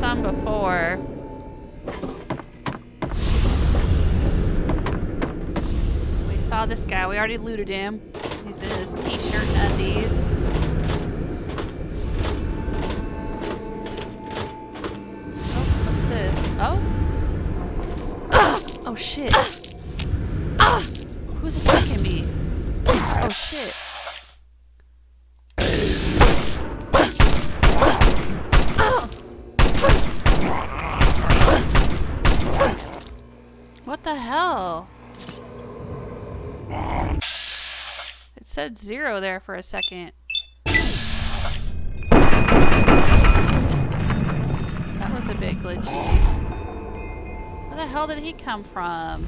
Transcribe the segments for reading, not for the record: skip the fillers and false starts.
some before. We saw this guy. We already looted him. He's in his t-shirt and undies. Oh, what's this? Oh? Oh shit. Who's attacking me? Oh shit. What the hell? It said 0 there for a second. That was a bit glitchy. Where the hell did he come from?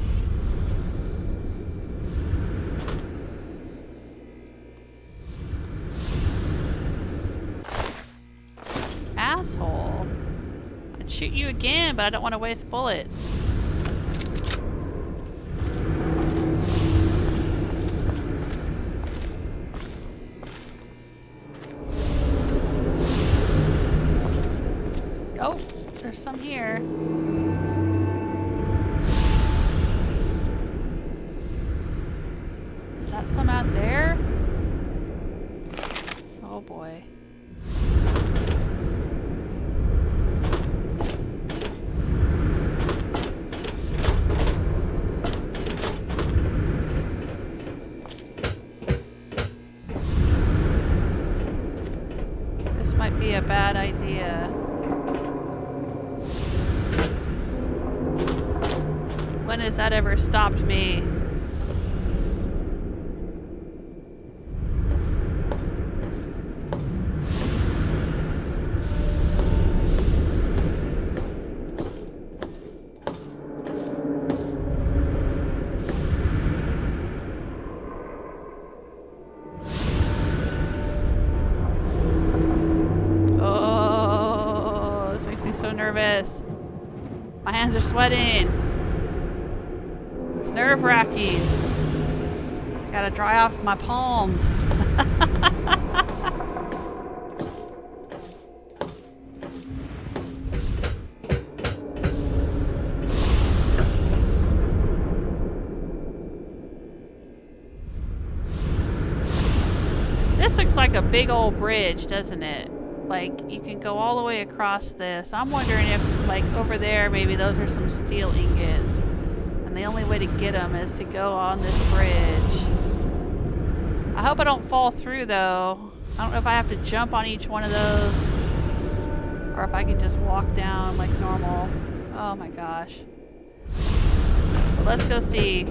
Asshole. I'd shoot you again, but I don't want to waste bullets. Oh, there's some here. Is that some out there? Oh boy. This might be a bad idea. When has that ever stopped me? Oh, this makes me so nervous. My hands are sweating. It's nerve-wracking. Gotta dry off my palms. This looks like a big old bridge, doesn't it? Like, you can go all the way across this. I'm wondering if, like, over there, maybe those are some steel ingots. The only way to get them is to go on this bridge. I hope I don't fall through though. I don't know if I have to jump on each one of those or if I can just walk down like normal. Oh my gosh. But let's go see.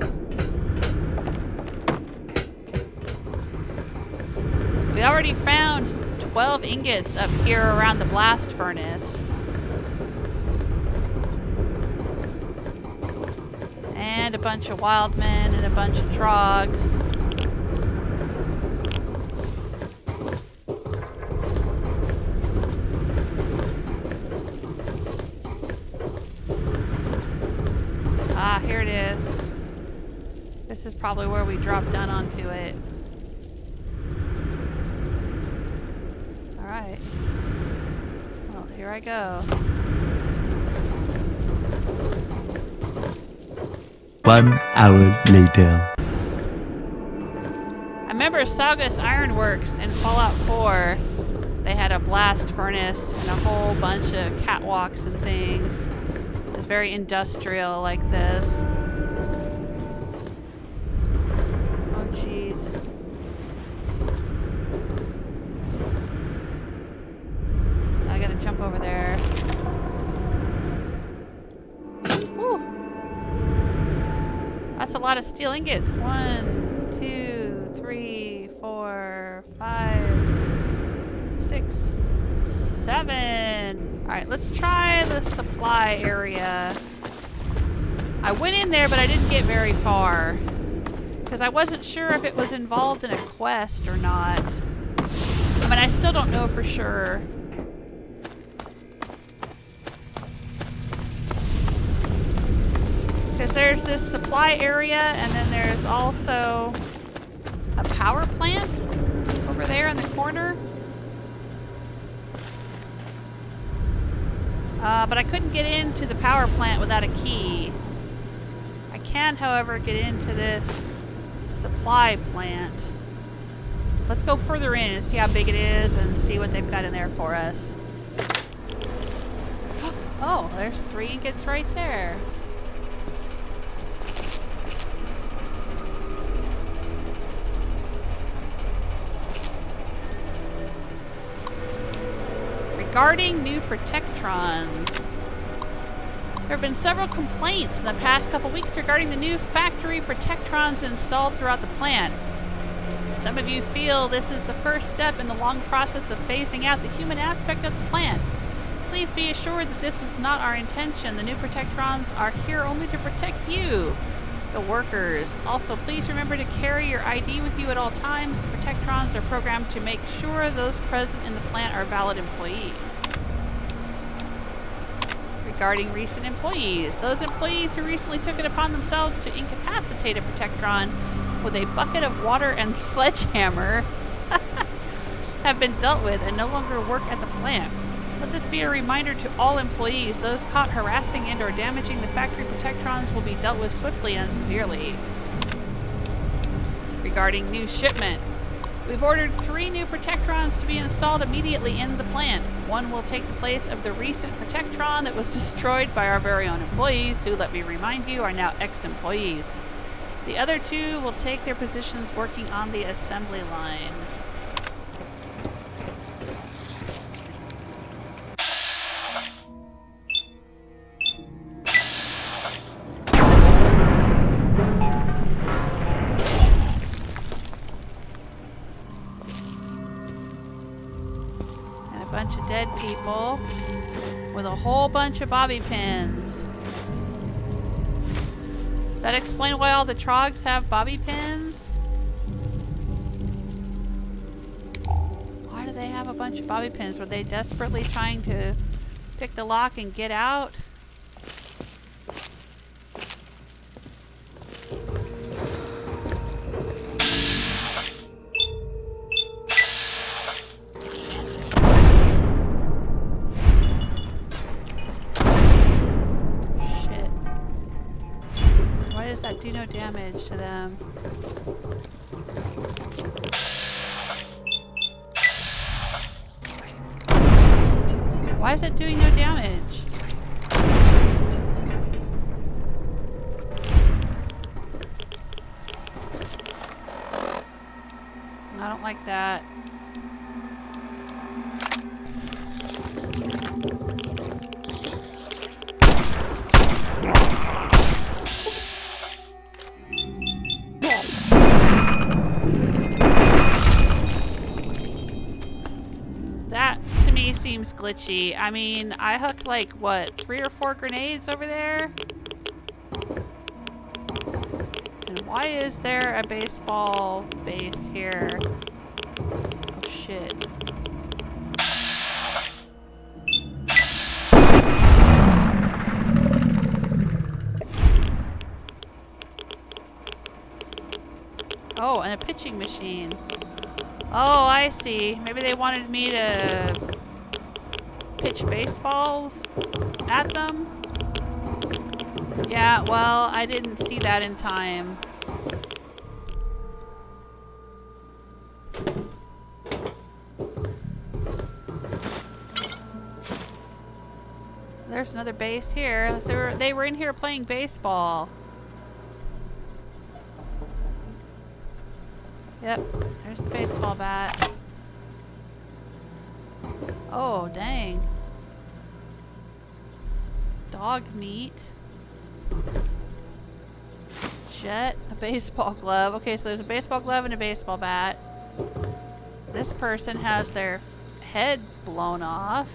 We already found 12 ingots up here around the blast furnace. And a bunch of wild men and a bunch of trogs. Ah, here it is. This is probably where we drop down onto it. Alright. Well, here I go. 1 hour later. I remember Saugus Ironworks in Fallout 4. They had a blast furnace and a whole bunch of catwalks and things. It was very industrial like this. Oh jeez. I gotta jump over there. Woo. That's a lot of steel ingots. 1, 2, 3, 4, 5, 6, 7. Alright, let's try the supply area. I went in there, but I didn't get very far. Because I wasn't sure if it was involved in a quest or not. I mean, I still don't know for sure. Because there's this supply area, and then there's also a power plant over there in the corner. But I couldn't get into the power plant without a key. I can, however, get into this supply plant. Let's go further in and see how big it is and see what they've got in there for us. Oh, there's 3 ingots right there. Regarding new protectrons. There have been several complaints in the past couple weeks regarding the new factory protectrons installed throughout the plant. Some of you feel this is the first step in the long process of phasing out the human aspect of the plant. Please be assured that this is not our intention. The new protectrons are here only to protect you, the workers. Also, please remember to carry your ID with you at all times. The protectrons are programmed to make sure those present in the plant are valid employees. Regarding recent employees, those employees who recently took it upon themselves to incapacitate a protectron with a bucket of water and sledgehammer have been dealt with and no longer work at the plant. Let this be a reminder to all employees. Those caught harassing and or damaging the factory protectrons will be dealt with swiftly and severely. Regarding new shipment, we've ordered 3 new protectrons to be installed immediately in the plant. One will take the place of the recent protectron that was destroyed by our very own employees, who, let me remind you, are now ex-employees. The other 2 will take their positions working on the assembly line. Bunch of dead people with a whole bunch of bobby pins. Does that explain why all the trogs have bobby pins? Why do they have a bunch of bobby pins? Were they desperately trying to pick the lock and get out? Do no damage to them. Why is it doing no damage? I don't like that. Seems glitchy. I mean, I hooked like, what, 3 or 4 grenades over there? And why is there a baseball base here? Oh, shit. Oh, and a pitching machine. Oh, I see. Maybe they wanted me to pitch baseballs at them? Yeah, well, I didn't see that in time. There's another base here. So they were in here playing baseball. Yep, there's the baseball bat. Oh, dang. Dog meat. Jet. A baseball glove. Okay, so there's a baseball glove and a baseball bat. This person has their head blown off.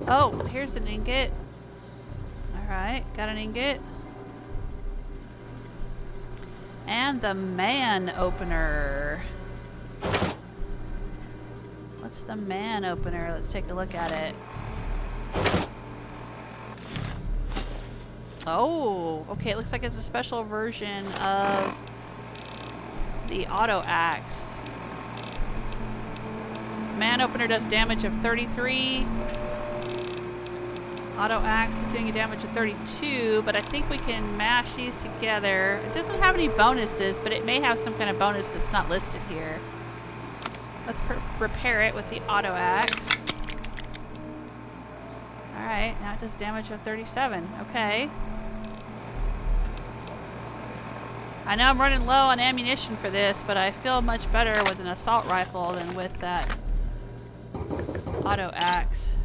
Oh, here's an ingot. Alright, got an ingot. And the man opener. What's the man opener? Let's take a look at it. Oh, okay, it looks like it's a special version of the auto axe. Man opener does damage of 33. Auto axe is doing a damage of 32, but I think we can mash these together. It doesn't have any bonuses, but it may have some kind of bonus that's not listed here. Let's repair it with the auto axe. Alright, now it does damage of 37. Okay. I know I'm running low on ammunition for this, but I feel much better with an assault rifle than with that auto axe.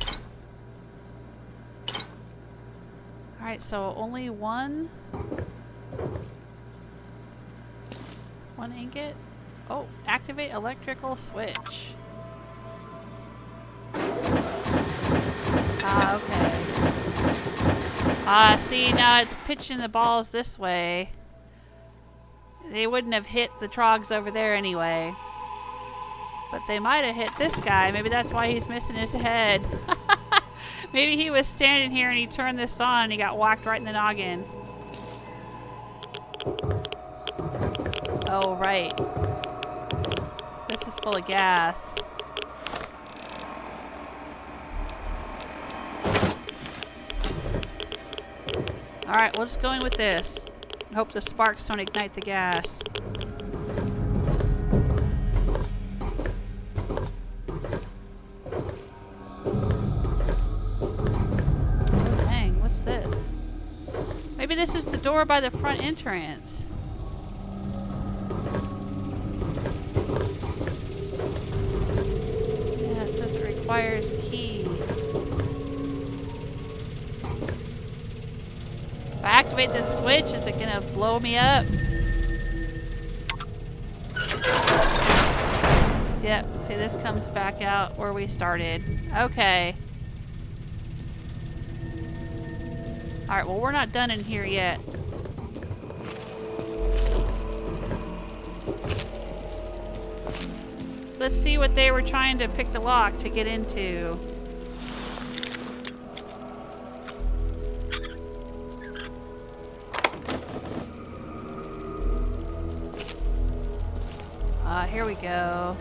Alright, so only one ingot. Oh, activate electrical switch. Ah, okay. Ah, see, now it's pitching the balls this way. They wouldn't have hit the trogs over there anyway. But they might have hit this guy. Maybe that's why he's missing his head. Maybe he was standing here and he turned this on and he got whacked right in the noggin. Oh, right. This is full of gas. Alright, we'll just go in with this. Hope the sparks don't ignite the gas. Dang, what's this? Maybe this is the door by the front entrance. Yeah, it says it requires key. If I activate this switch, is it gonna blow me up? Yep, see this comes back out where we started. Okay. Alright, well we're not done in here yet. Let's see what they were trying to pick the lock to get into. Here we go.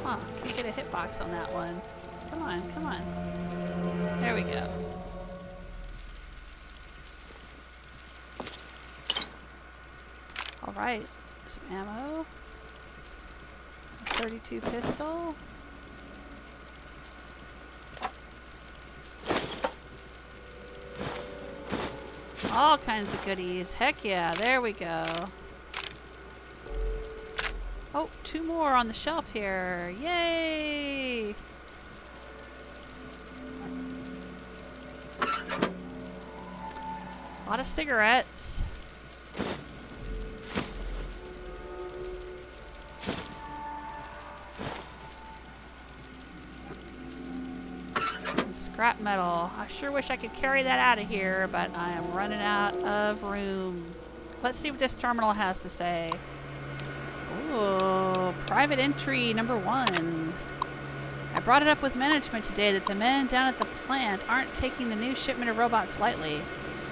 Huh, can't get a hitbox on that one. Come on, come on. There we go. Alright, some ammo. 32 pistol. All kinds of goodies. Heck yeah, there we go. Oh, 2 more on the shelf here. Yay! A lot of cigarettes. Scrap metal. I sure wish I could carry that out of here, but I am running out of room. Let's see what this terminal has to say. Ooh, private entry number 1. I brought it up with management today that the men down at the plant aren't taking the new shipment of robots lightly.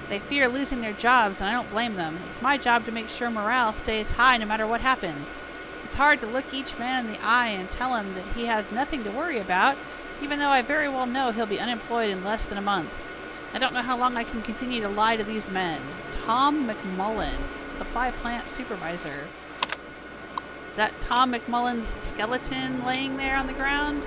They fear losing their jobs, and I don't blame them. It's my job to make sure morale stays high no matter what happens. It's hard to look each man in the eye and tell him that he has nothing to worry about, even though I very well know he'll be unemployed in less than a month. I don't know how long I can continue to lie to these men. Tom McMullin, supply plant supervisor. Is that Tom McMullin's skeleton laying there on the ground?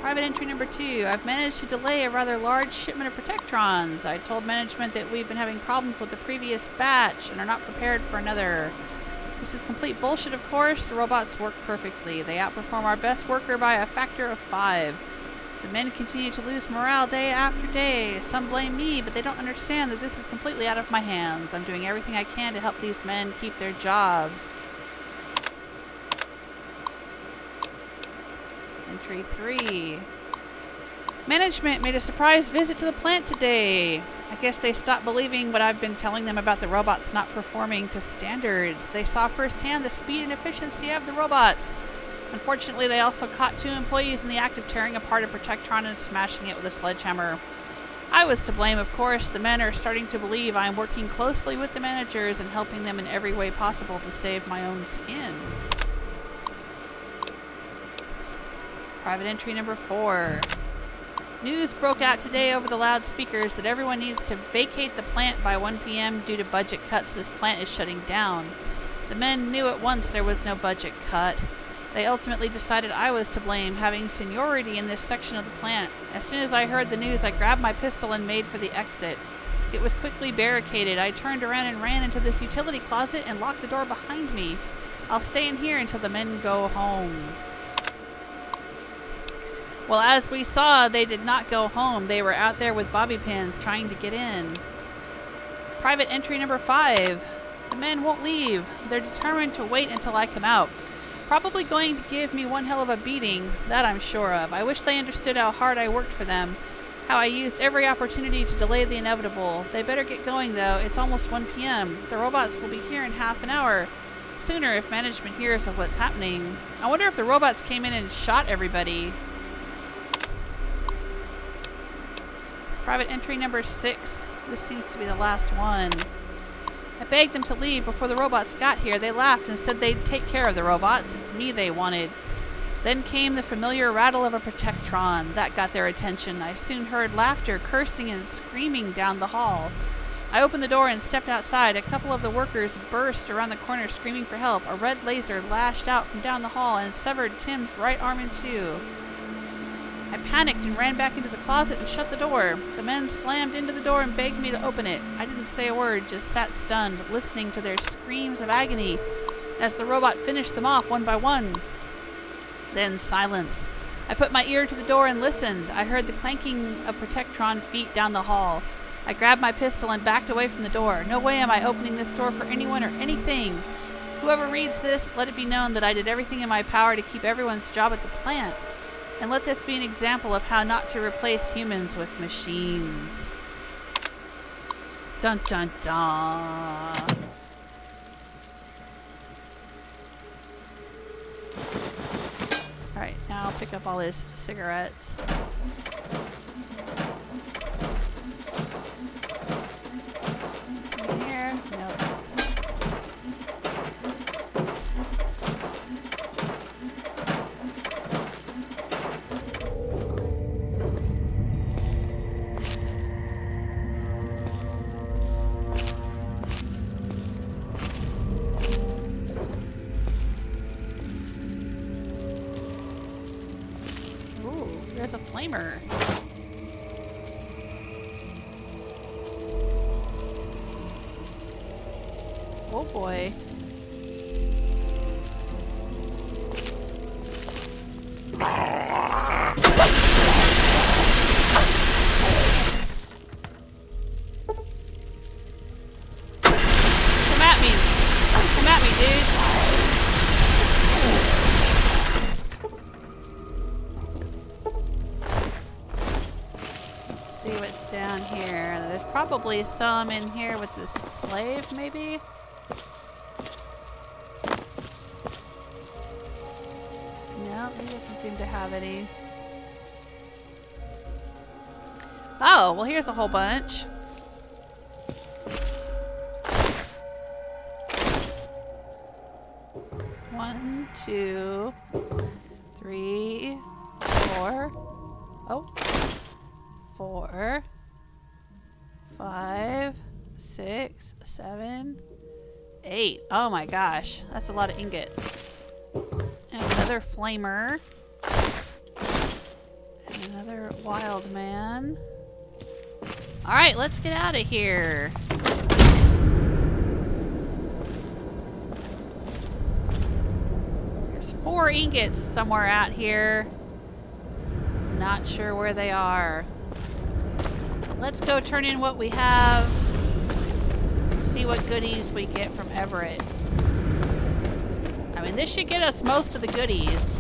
Private entry number 2. I've managed to delay a rather large shipment of Protectrons. I told management that we've been having problems with the previous batch and are not prepared for another. This is complete bullshit, of course. The robots work perfectly. They outperform our best worker by a factor of 5. The men continue to lose morale day after day. Some blame me, but they don't understand that this is completely out of my hands. I'm doing everything I can to help these men keep their jobs. Entry 3. Management made a surprise visit to the plant today. I guess they stopped believing what I've been telling them about the robots not performing to standards. They saw firsthand the speed and efficiency of the robots. Unfortunately, they also caught 2 employees in the act of tearing apart a Protectron and smashing it with a sledgehammer. I was to blame, of course. The men are starting to believe I am working closely with the managers and helping them in every way possible to save my own skin. Private entry number 4. News broke out today over the loudspeakers that everyone needs to vacate the plant by 1 p.m. due to budget cuts. This plant is shutting down. The men knew at once there was no budget cut. They ultimately decided I was to blame, having seniority in this section of the plant. As soon as I heard the news, I grabbed my pistol and made for the exit. It was quickly barricaded. I turned around and ran into this utility closet and locked the door behind me. I'll stay in here until the men go home. Well, as we saw, they did not go home. They were out there with bobby pins trying to get in. Private entry number 5. The men won't leave. They're determined to wait until I come out. Probably going to give me one hell of a beating, that I'm sure of. I wish they understood how hard I worked for them, how I used every opportunity to delay the inevitable. They better get going, though. It's almost 1 p.m. The robots will be here in half an hour. Sooner if management hears of what's happening. I wonder if the robots came in and shot everybody. Private entry number 6. This seems to be the last one. I begged them to leave before the robots got here. They laughed and said they'd take care of the robots. It's me they wanted. Then came the familiar rattle of a Protectron. That got their attention. I soon heard laughter, cursing, and screaming down the hall. I opened the door and stepped outside. A couple of the workers burst around the corner screaming for help. A red laser lashed out from down the hall and severed Tim's right arm in 2. I panicked and ran back into the closet and shut the door. The men slammed into the door and begged me to open it. I didn't say a word, just sat stunned, listening to their screams of agony as the robot finished them off one by one. Then silence. I put my ear to the door and listened. I heard the clanking of Protectron feet down the hall. I grabbed my pistol and backed away from the door. No way am I opening this door for anyone or anything. Whoever reads this, let it be known that I did everything in my power to keep everyone's job at the plant. And let this be an example of how not to replace humans with machines. Dun dun dun. Alright, now I'll pick up all his cigarettes. In here? Nope. There's a flamer. Oh boy. Come at me. Come at me, dude. See what's down here. There's probably some in here with this slave, maybe? No, he doesn't seem to have any. Oh, well here's a whole bunch. One, two, three, four. Oh. 4, 5, 6, 7, 8. Oh my gosh, that's a lot of ingots. And another flamer. And another wild man. Alright, let's get out of here. There's 4 ingots somewhere out here. Not sure where they are. Let's go turn in what we have. See what goodies we get from Everett. I mean, this should get us most of the goodies.